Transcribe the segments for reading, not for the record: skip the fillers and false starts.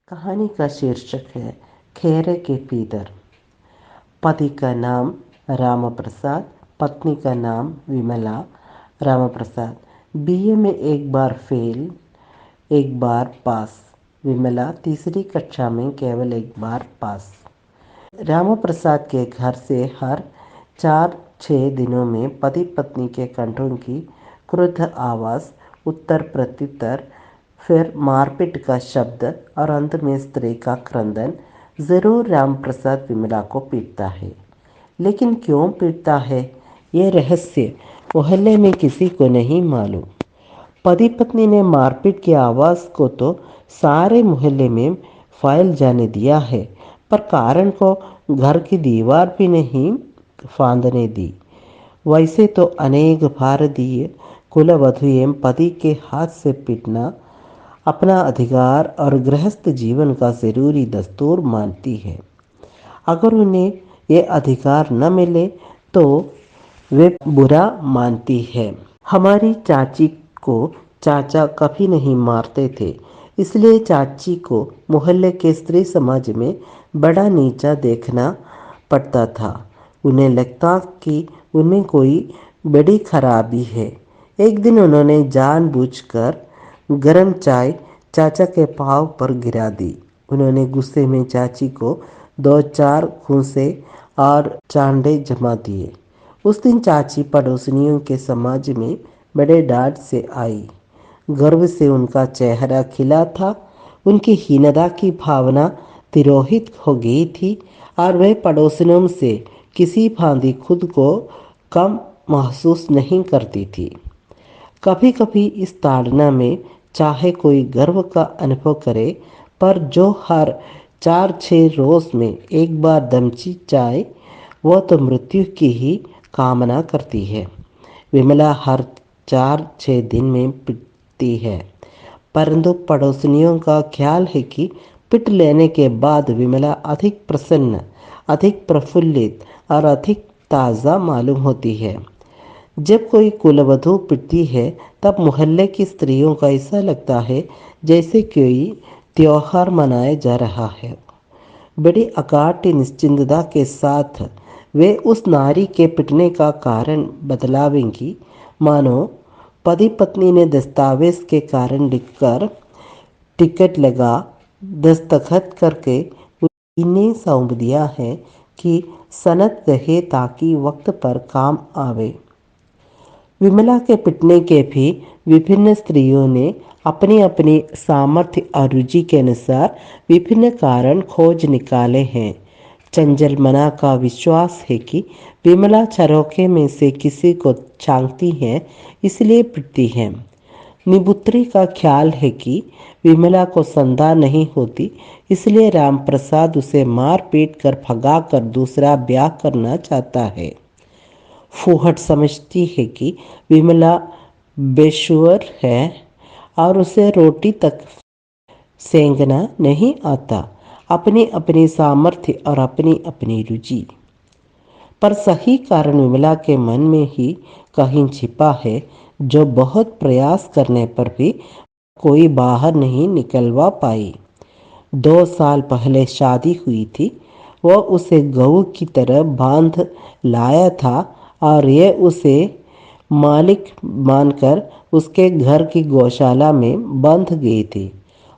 कहानी का शीर्षक है खेरे के पीदर। पति का नाम राम प्रसाद, पत्नी का नाम विमला। राम प्रसाद बीए में एक बार फेल, एक बार पास। विमला तीसरी कक्षा में केवल एक बार पास। राम प्रसाद के घर से हर 4-6 दिनों में पति पत्नी के कंठों की क्रुद्ध आवाज़, उत्तर प्रत्युत्तर, फिर मारपीट का शब्द और अंत में स्त्री का क्रंदन ज़रूर रामप्रसाद विमला को पीटता है। लेकिन क्यों पीटता है, ये रहस्य मोहल्ले में किसी को नहीं मालूम। पति पत्नी ने मारपीट की आवाज़ को तो सारे मोहल्ले में फैल जाने दिया है, पर कारण को घर की दीवार भी नहीं फांदने दी। वैसे तो अनेक भारतीय कुलवधुएं पति के हाथ से पीटना अपना अधिकार और गृहस्थ जीवन का ज़रूरी दस्तूर मानती है। अगर उन्हें ये अधिकार न मिले तो वे बुरा मानती है। हमारी चाची को चाचा कभी नहीं मारते थे, इसलिए चाची को मोहल्ले के स्त्री समाज में बड़ा नीचा देखना पड़ता था। उन्हें लगता कि उनमें कोई बड़ी खराबी है। एक दिन उन्होंने जानबूझकर गरम चाय चाचा के पाँव पर गिरा दी। उन्होंने गुस्से में चाची को 2-4 घूंसे और चांडे जमा दिए। उस दिन चाची पड़ोसियों के समाज में बड़े डांट से आई। गर्व से उनका चेहरा खिला था। उनकी हीनता की भावना तिरोहित हो गई थी और वह पड़ोसियों से किसी भांति खुद को कम महसूस नहीं करती थी। कभी कभी इस ताड़ना में चाहे कोई गर्व का अनुभव करे, पर जो हर 4-6 रोज में एक बार दमची जाए वह तो मृत्यु की ही कामना करती है। विमला हर 4-6 दिन में पिटती है, परंतु पड़ोसियों का ख्याल है कि पिट लेने के बाद विमला अधिक प्रसन्न, अधिक प्रफुल्लित और अधिक ताज़ा मालूम होती है। जब कोई कुलवधू पिटती है तब मोहल्ले की स्त्रियों को ऐसा लगता है जैसे कोई त्योहार मनाया जा रहा है। बड़ी अकाट्य निश्चिंतता के साथ वे उस नारी के पिटने का कारण बतलावेंगी, मानो पति पत्नी ने दस्तावेज के कारण लिखकर टिकट लगा दस्तखत करके इन्हें सौंप दिया है कि सनद रहे ताकि वक्त पर काम आवे। विमला के पिटने के भी विभिन्न स्त्रियों ने अपनी अपनी सामर्थ्य और रुचि के अनुसार विभिन्न कारण खोज निकाले हैं। चंचल मना का विश्वास है कि विमला झरोखे में से किसी को झांकती है, इसलिए पिटती है। निबुत्री का ख्याल है कि विमला को संतान नहीं होती, इसलिए रामप्रसाद उसे मार पीट कर भगा कर दूसरा ब्याह करना चाहता है। फूहड़ समझती है कि विमला बेशुअर है और उसे रोटी तक सेंकना नहीं आता। अपनी अपनी सामर्थ्य और अपनी अपनी रुचि, पर सही कारण विमला के मन में ही कहीं छिपा है, जो बहुत प्रयास करने पर भी कोई बाहर नहीं निकलवा पाई। 2 साल पहले शादी हुई थी। वह उसे गऊ की तरह बांध लाया था और ये उसे मालिक मानकर उसके घर की गौशाला में बंध गई थी।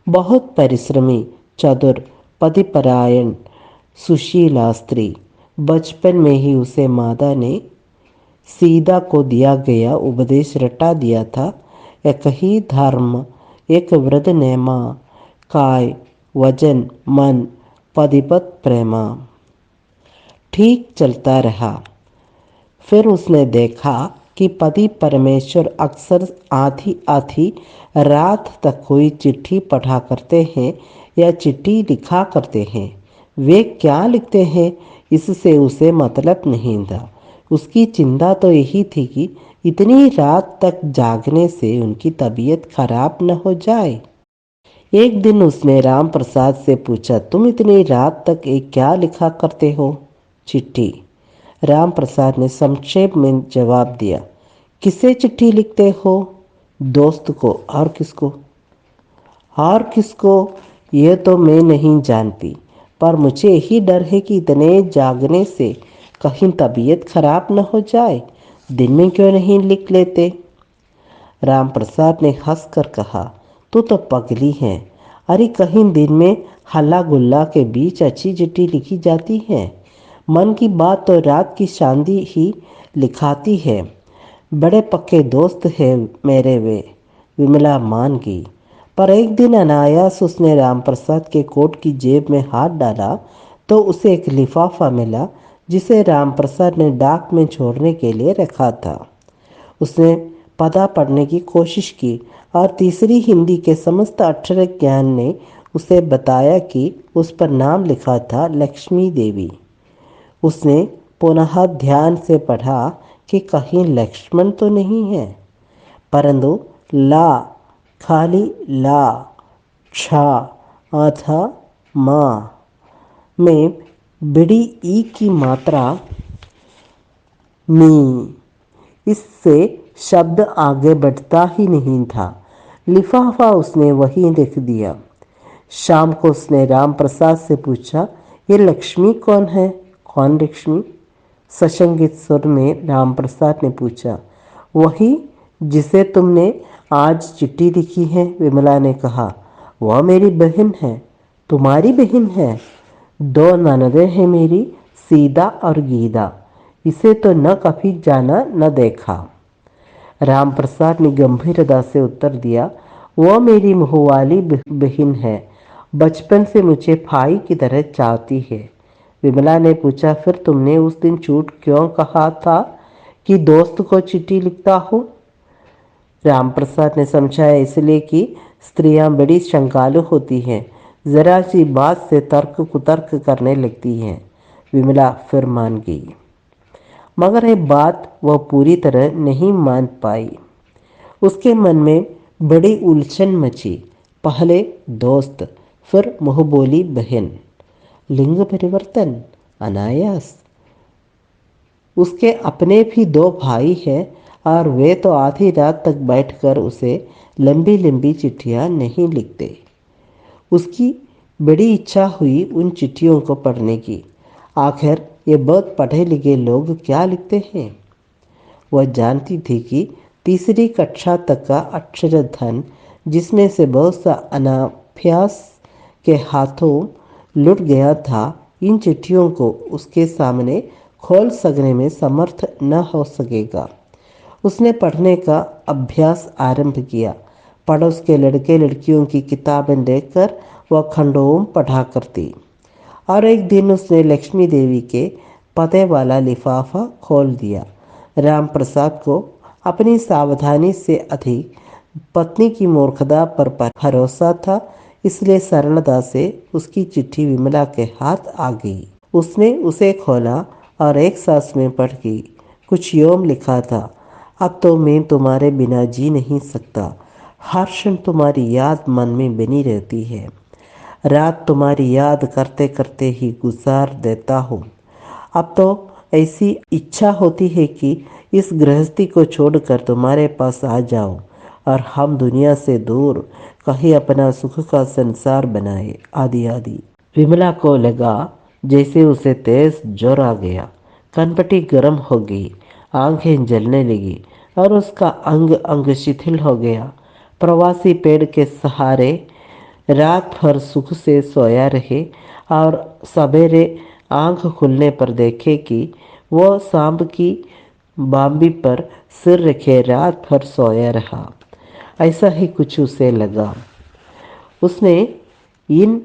बहुत परिश्रमी, चतुर, पतिपरायण, सुशीला स्त्री। बचपन में ही उसे माता ने सीता को दिया गया उपदेश रटा दिया था। एक ही धर्म, एक व्रत नेमा, काय वचन मन, पतिपत प्रेमा। ठीक चलता रहा। फिर उसने देखा कि पति परमेश्वर अक्सर आधी आधी रात तक कोई चिट्ठी पढ़ा करते हैं या चिट्ठी लिखा करते हैं। वे क्या लिखते हैं इससे उसे मतलब नहीं था। उसकी चिंता तो यही थी कि इतनी रात तक जागने से उनकी तबीयत खराब न हो जाए। एक दिन उसने राम प्रसाद से पूछा, तुम इतनी रात तक एक क्या लिखा करते हो? चिट्ठी। राम प्रसाद ने संक्षेप में जवाब दिया, किसे चिट्ठी लिखते हो? दोस्त को। और किसको? और किसको? यह तो मैं नहीं जानती, पर मुझे यही डर है कि इतने जागने से कहीं तबीयत खराब न हो जाए। दिन में क्यों नहीं लिख लेते? राम प्रसाद ने हंसकर कहा, तू तो पगली है। अरे कहीं दिन में हल्ला गुल्ला के बीच अच्छी चिट्ठी लिखी जाती है। मन की बात तो रात की शांति ही लिखाती है। बड़े पक्के दोस्त हैं मेरे वे। विमला मान गई। पर एक दिन अनायास उसने रामप्रसाद के कोट की जेब में हाथ डाला तो उसे एक लिफाफा मिला जिसे रामप्रसाद ने डाक में छोड़ने के लिए रखा था। उसने पता पढ़ने की कोशिश की और तीसरी हिंदी के समस्त अक्षर ज्ञान ने उसे बताया कि उस पर नाम लिखा था लक्ष्मी देवी। उसने पुनः ध्यान से पढ़ा कि कहीं लक्ष्मण तो नहीं है, परंतु ला, खाली ला, छा, आथा, माँ में बड़ी ई की मात्रा मी। इससे शब्द आगे बढ़ता ही नहीं था। लिफाफा उसने वहीं लिख दिया। शाम को उसने राम प्रसाद से पूछा, ये लक्ष्मी कौन है? कौन लक्ष्मी? सशंकित स्वर में राम प्रसाद ने पूछा। वही जिसे तुमने आज चिट्ठी लिखी है, विमला ने कहा। वह मेरी बहन है। तुम्हारी बहन है? दो ननदें हैं मेरी, सीता और गीता। इसे तो न कभी जाना न देखा। राम प्रसाद ने गंभीरता से उत्तर दिया, वह मेरी मुँहवाली बहन है। बचपन से मुझे भाई की तरह चाहती है। विमला ने पूछा, फिर तुमने उस दिन झूठ क्यों कहा था कि दोस्त को चिट्ठी लिखता हूँ? रामप्रसाद ने समझाया, इसलिए कि स्त्रियां बड़ी शंकालु होती हैं, जरा सी बात से तर्क कुतर्क करने लगती हैं। विमला फिर मान गई, मगर ये बात वह पूरी तरह नहीं मान पाई। उसके मन में बड़ी उलझन मची। पहले दोस्त, फिर मुँह बोली बहन, लिंग परिवर्तन अनायास। उसके अपने भी दो भाई हैं और वे तो आधी रात तक बैठकर उसे लंबी लंबी चिट्ठियां नहीं लिखते। उसकी बड़ी इच्छा हुई उन चिट्ठियों को पढ़ने की। आखिर ये बहुत पढ़े लिखे लोग क्या लिखते हैं? वह जानती थी कि तीसरी कक्षा तक का अक्षरधन, जिसमें से बहुत सा अनाभ्यास के हाथों लुट गया था, इन चिट्ठियों को उसके सामने खोल सकने में समर्थ न हो सकेगा। उसने पढ़ने का अभ्यास आरंभ किया। पड़ोस के लड़के लड़कियों की किताबें देखकर वह खंडोम पढ़ा करती। और एक दिन उसने लक्ष्मी देवी के पते वाला लिफाफा खोल दिया। राम प्रसाद को अपनी सावधानी से अधिक पत्नी की मूर्खता पर भरोसा था, इसलिए सरलता से उसकी चिट्ठी विमला के हाथ आ गई। उसने उसे खोला और एक सांस में पढ़ गई। कुछ यूं लिखा था, अब तो मैं तुम्हारे बिना जी नहीं सकता। हर क्षण तुम्हारी याद मन में बनी रहती है। रात तुम्हारी याद करते करते ही गुजार देता हूँ। अब तो ऐसी इच्छा होती है कि इस गृहस्थी को छोड़कर तुम्हारे पास आ जाओ और हम दुनिया से दूर कहीं अपना सुख का संसार बनाए, आदि आदि। विमला को लगा जैसे उसे तेज जोर आ गया। कनपटी गर्म हो गई, आंखें जलने लगी और उसका अंग अंग शिथिल हो गया। प्रवासी पेड़ के सहारे रात भर सुख से सोया रहे और सवेरे आंख खुलने पर देखे कि वह सांप की बाम्बी पर सिर रखे रात भर सोया रहा। ऐसा ही कुछ उसे लगा। उसने इन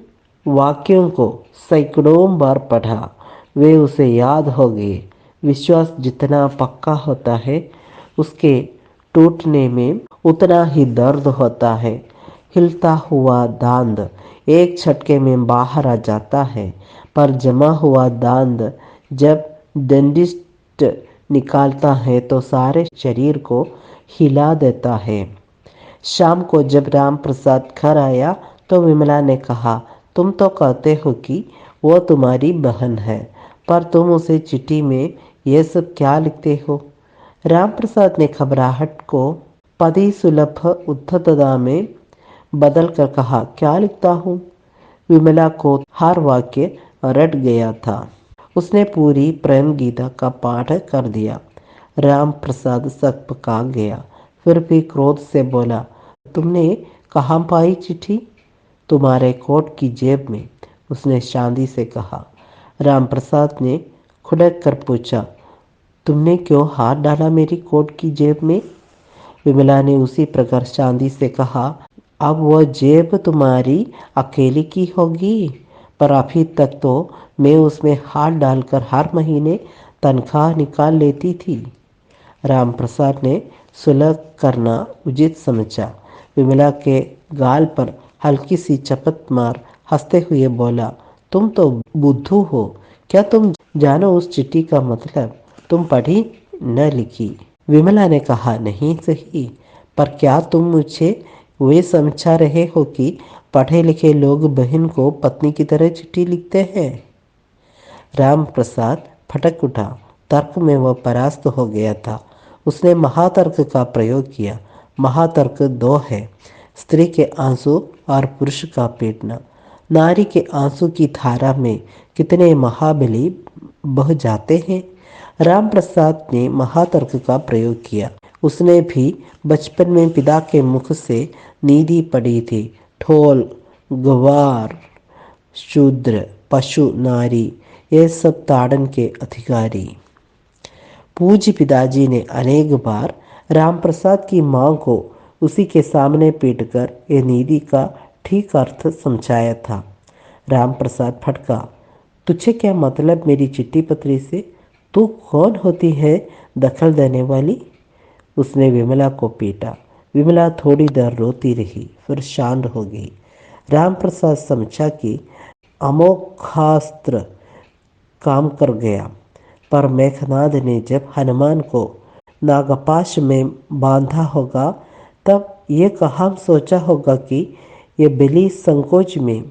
वाक्यों को सैकड़ों बार पढ़ा। वे उसे याद हो गए। विश्वास जितना पक्का होता है, उसके टूटने में उतना ही दर्द होता है। हिलता हुआ दांत एक झटके में बाहर आ जाता है, पर जमा हुआ दांत जब डेंटिस्ट निकालता है तो सारे शरीर को हिला देता है। शाम को जब राम प्रसाद घर आया तो विमला ने कहा, तुम तो कहते हो कि वो तुम्हारी बहन है, पर तुम उसे चिट्ठी में ये सब क्या लिखते हो? राम प्रसाद ने घबराहट को पति सुलभ उद्धतता में बदल कर कहा, क्या लिखता हूँ? विमला को हर वाक्य रट गया था। उसने पूरी प्रेम गीता का पाठ कर दिया। राम प्रसाद सक पका गया, फिर भी क्रोध से बोला, तुमने कहाँ पाई चिट्ठी? तुम्हारे कोट की जेब में, उसने शांति से कहा। राम प्रसाद ने खुड़क कर पूछा, तुमने क्यों हाथ डाला मेरी कोट की जेब में? विमला ने उसी प्रकार शांति से कहा, अब वह जेब तुम्हारी अकेली की होगी, पर अभी तक तो मैं उसमें हाथ डालकर हर महीने तनख्वाह निकाल लेती थी। राम प्रसाद ने सुलह करना उचित समझा। विमला के गाल पर हल्की सी चपत मार हंसते हुए बोला, तुम तो बुद्धू हो, क्या तुम जानो उस चिट्ठी का मतलब? तुम पढ़ी न लिखी? विमला ने कहा, नहीं सही, पर क्या तुम मुझे वे समझा रहे हो कि पढ़े लिखे लोग बहन को पत्नी की तरह चिट्ठी लिखते हैं? राम प्रसाद फटक उठा। तर्क में वह परास्त हो गया था। उसने महातर्क का प्रयोग किया। महातर्क दो है, स्त्री के आंसू और पुरुष का पीटना। नारी के आंसू की धारा में कितने महाबली बह जाते हैं। राम प्रसाद ने महातर्क का प्रयोग किया। उसने भी बचपन में पिता के मुख से नीति पढ़ी थी। ठोल, गवार, शूद्र, पशु, नारी, ये सब ताड़न के अधिकारी। पूज्य पिताजी ने अनेक बार राम प्रसाद की मां को उसी के सामने पीटकर ये नीति का ठीक अर्थ समझाया था। राम प्रसाद फटका, तुझे क्या मतलब मेरी चिट्ठी पत्री से? तू कौन होती है दखल देने वाली? उसने विमला को पीटा। विमला थोड़ी देर रोती रही, फिर शांत हो गई। राम प्रसाद समझा कि अमोघास्त्र काम कर गया, पर मेघनाद ने जब हनुमान को नागपाश में बांधा होगा, तब ये कहाँ सोचा होगा कि ये बिल्ली संकोच में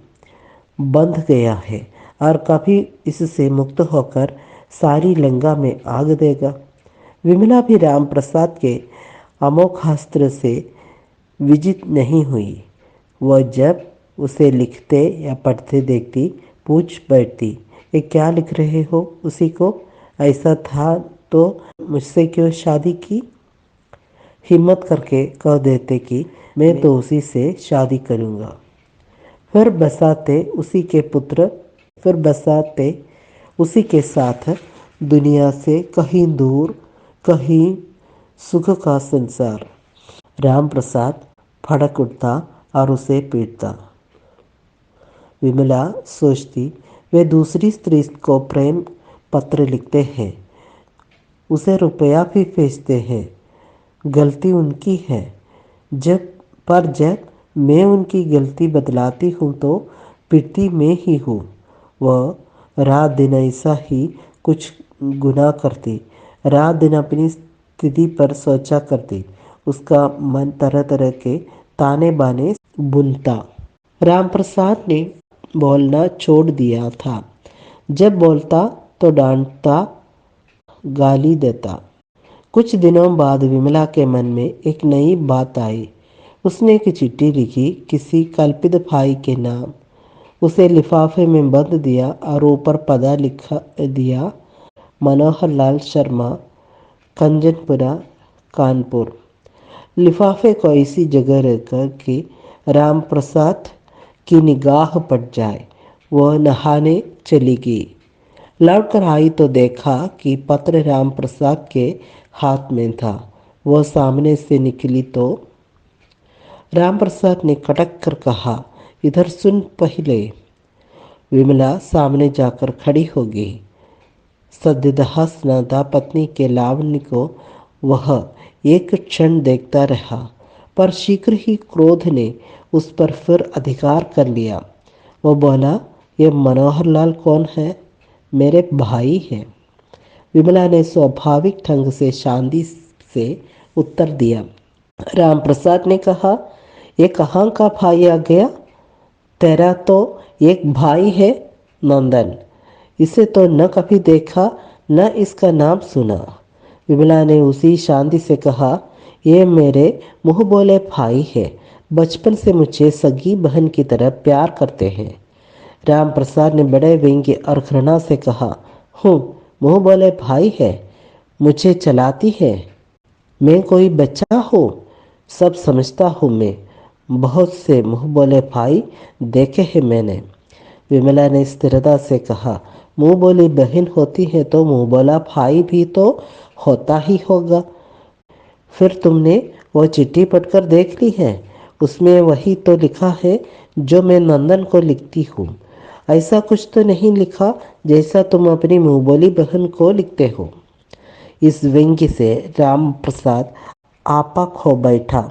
बंध गया है और कभी इससे मुक्त होकर सारी लंका में आग देगा। विमला भी राम प्रसाद के अमोघास्त्र से विजित नहीं हुई। वह जब उसे लिखते या पढ़ते देखती, पूछ बैठती, ये क्या लिख रहे हो? उसी को ऐसा था तो मुझसे क्यों शादी की? हिम्मत करके कह देते कि मैं तो उसी से शादी करूँगा। फिर बसाते उसी के पुत्र, फिर बसाते उसी के साथ दुनिया से कहीं दूर, कहीं सुख का संसार। राम प्रसाद फड़क उठता और उसे पीटता। विमला सोचती, वे दूसरी स्त्री को प्रेम पत्र लिखते हैं, उसे रुपया भी भेजते हैं, गलती उनकी है। जब मैं उनकी गलती बदलाती हूँ तो पिटती मैं ही हूँ। वह रात दिन ऐसा ही कुछ गुनाह करती, रात दिन अपनी स्थिति पर सोचा करती। उसका मन तरह तरह के ताने बाने बुनता। राम प्रसाद ने बोलना छोड़ दिया था। जब बोलता तो डांटता, गाली देता। कुछ दिनों बाद विमला के मन में एक नई बात आई। उसने एक चिट्ठी लिखी किसी कल्पित भाई के नाम। उसे लिफाफे में बंद दिया और ऊपर पता लिखा दिया, मनोहर लाल शर्मा, कंजनपुरा, कानपुर। लिफाफे को ऐसी जगह रखकर कि राम प्रसाद की निगाह पड़ जाए। वह नहाने चली गई। लौट कर आई तो देखा कि पत्र राम प्रसाद के हाथ में था। वह सामने से निकली तो राम प्रसाद ने कटक कर कहा, इधर सुन पहले। विमला सामने जाकर खड़ी हो गई। सद्यतः स्नाता पत्नी के लावण्य को वह एक क्षण देखता रहा, पर शीघ्र ही क्रोध ने उस पर फिर अधिकार कर लिया। वह बोला, ये मनोहर लाल कौन है? मेरे भाई हैं। विमला ने स्वाभाविक ढंग से शांति से उत्तर दिया। राम प्रसाद ने कहा, ये कहाँ का भाई आ गया? तेरा तो एक भाई है, नंदन। इसे तो न कभी देखा, न इसका नाम सुना। विमला ने उसी शांति से कहा, ये मेरे मुंह बोले भाई है। बचपन से मुझे सगी बहन की तरह प्यार करते हैं। राम प्रसाद ने बड़े व्यंग्य और घृणा से कहा, हूँ मुँह बोले भाई है, मुझे चलाती है, मैं कोई बच्चा हूँ, सब समझता हूँ मैं, बहुत से मुँह बोले भाई देखे हैं मैंने। विमला ने स्थिरता से कहा, मुँह बोली बहन होती है तो मुँह बोला भाई भी तो होता ही होगा। फिर तुमने वो चिट्ठी पढ़कर देख ली है, उसमें वही तो लिखा है जो मैं नंदन को लिखती हूँ। ऐसा कुछ तो नहीं लिखा जैसा तुम अपनी मुँह बोली बहन को लिखते हो। इस व्यंग्य से राम प्रसाद आपा खो बैठा।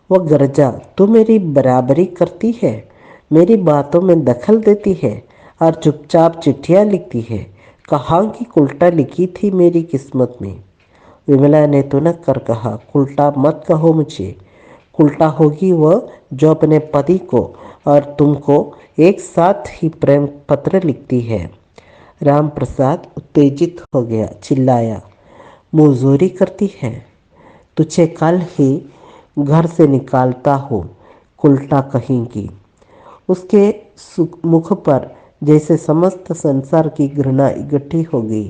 वो गरजा, तू मेरी बराबरी करती है, मेरी बातों में दखल देती है और चुपचाप चिट्ठियाँ लिखती है। कहाँ की उल्टा लिखी थी मेरी किस्मत में। विमला ने तुनक कर कहा, उल्टा मत कहो मुझे, उल्टा होगी वह जो अपने पति को और तुमको एक साथ ही प्रेम पत्र लिखती है। राम प्रसाद उत्तेजित हो गया, चिल्लाया, मुँहजोरी करती है, तुझे कल ही घर से निकालता हूँ, उल्टा कहेंगी। उसके मुख पर जैसे समस्त संसार की घृणा इकट्ठी हो गई,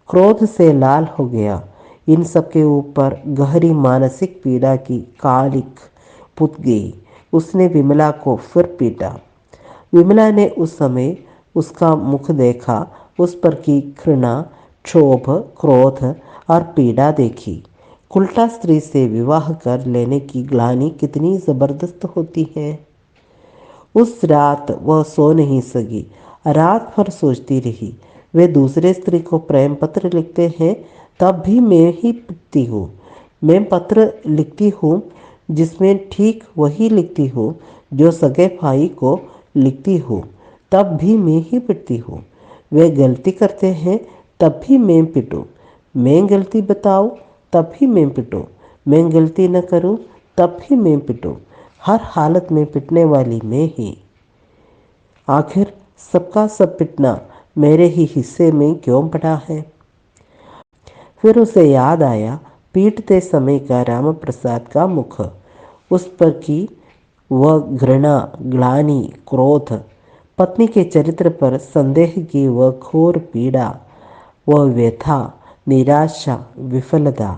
क्रोध से लाल हो गया। इन सब के ऊपर गहरी मानसिक पीड़ा की कालिक पुत गई। उसने विमला को फिर पीटा। विमला ने उस समय उसका मुख देखा, उस पर की घृणा, क्षोभ, क्रोध और पीड़ा देखी। उल्टा स्त्री से विवाह कर लेने की ग्लानि कितनी जबरदस्त होती है। उस रात वह सो नहीं सकी, रात भर सोचती रही। वे दूसरे स्त्री को प्रेम पत्र लिखते हैं तब भी मैं ही पिटती हूँ। मैं पत्र लिखती हूँ जिसमें ठीक वही लिखती हूँ जो सगे भाई को लिखती हूँ, तब भी मैं ही पिटती हूँ। वे गलती करते हैं तब भी मैं पिटूँ, मैं गलती बताऊँ तब भी मैं पिटूँ, मैं गलती न करूँ तब भी मैं पिटूँ, हर हालत में पिटने वाली मैं ही। आखिर सबका सब पिटना मेरे ही हिस्से में क्यों पड़ा है। फिर उसे याद आया पीटते समय का राम प्रसाद का मुख, उस पर की वह घृणा, ग्लानि, क्रोध, पत्नी के चरित्र पर संदेह की वह घोर पीड़ा, वह व्यथा, निराशा, विफलता,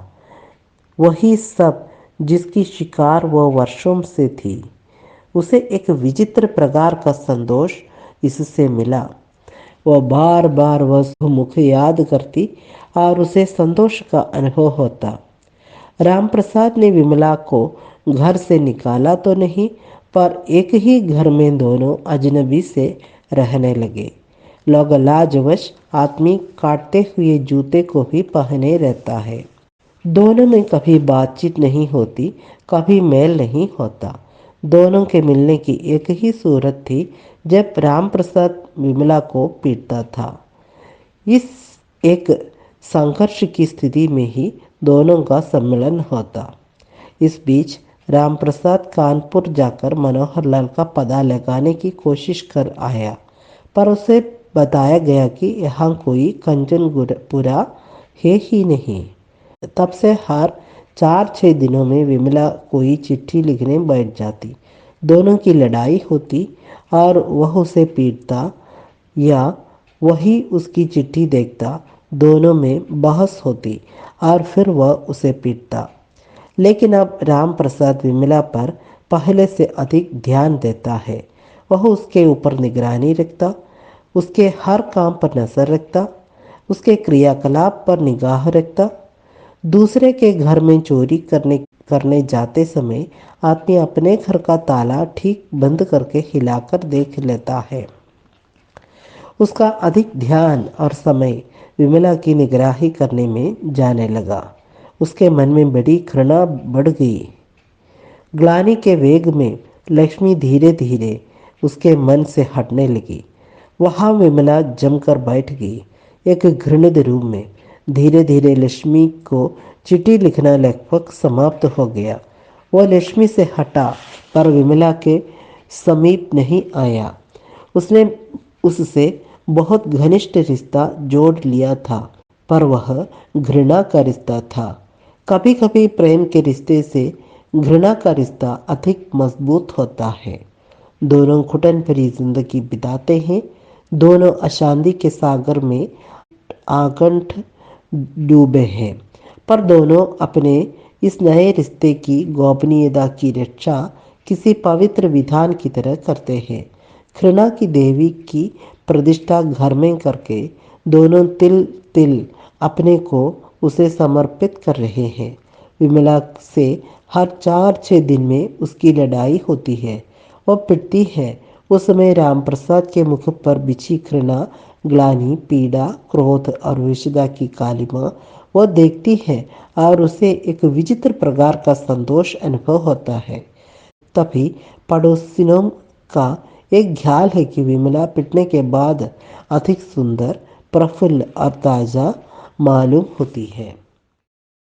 वही सब जिसकी शिकार वह वर्षों से थी। उसे एक विचित्र प्रकार का संतोष इससे मिला। वह बार बार वह मुख याद करती और उसे संतोष का अनुभव होता। रामप्रसाद ने विमला को घर से निकाला तो नहीं, पर एक ही घर में दोनों अजनबी से रहने लगे। लोग लाजवश आदमी काटते हुए जूते को भी पहने रहता है। दोनों में कभी बातचीत नहीं होती, कभी मेल नहीं होता। दोनों के मिलने की एक ही सूरत थी जब राम प्रसाद विमला को पीटता था। इस एक संघर्ष की स्थिति में ही दोनों का सम्मेलन होता। इस बीच राम प्रसाद कानपुर जाकर मनोहर लाल का पता लगाने की कोशिश कर आया, पर उसे बताया गया कि यहाँ कोई कंचनपुरा है ही नहीं। तब से हर 4-6 दिनों में विमला कोई चिट्ठी लिखने बैठ जाती। दोनों की लड़ाई होती और वह उसे पीटता या वही उसकी चिट्ठी देखता। दोनों में बहस होती और फिर वह उसे पीटता। लेकिन अब राम प्रसाद विमला पर पहले से अधिक ध्यान देता है। वह उसके ऊपर निगरानी रखता, उसके हर काम पर नजर रखता, उसके क्रियाकलाप पर निगाह रखता। दूसरे के घर में चोरी करने जाते समय आदमी अपने घर का ताला ठीक बंद करके हिलाकर देख लेता है। उसका अधिक ध्यान और समय विमला की निगरानी करने में जाने लगा। उसके मन में बड़ी घृणा बढ़ गई। ग्लानि के वेग में लक्ष्मी धीरे धीरे उसके मन से हटने लगी। वहाँ विमला जमकर बैठ गई, एक घृणित रूप में। धीरे धीरे लक्ष्मी को चिट्ठी लिखना लगभग समाप्त हो गया। वह लक्ष्मी से हटा पर विमला के समीप नहीं आया। उसने उससे बहुत घनिष्ठ रिश्ता जोड़ लिया था, पर वह घृणा का रिश्ता था। कभी कभी प्रेम के रिश्ते से घृणा का रिश्ता अधिक मजबूत होता है। दोनों घुटन भरी जिंदगी बिताते हैं। दोनों अशांति के सागर में आकंठ डूबे हैं, पर दोनों अपने इस नए रिश्ते की गोपनीयता की रक्षा किसी पवित्र विधान की तरह करते हैं। घृणा की देवी की प्रतिष्ठा घर में करके दोनों तिल तिल अपने को उसे समर्पित कर रहे हैं। विमला से हर 4-6 दिन में उसकी लड़ाई होती है। वह पिटती है। उस समय रामप्रसाद के मुख पर बिछी घृणा, ग्लानि, पीड़ा, क्रोध और विषदा की कालिमा वह देखती है और उसे एक विचित्र प्रकार का संतोष अनुभव होता है। तभी पड़ोसिनों का एक ख्याल है कि विमला पिटने के बाद अधिक सुंदर, प्रफुल्ल और ताजा मालूम होती है।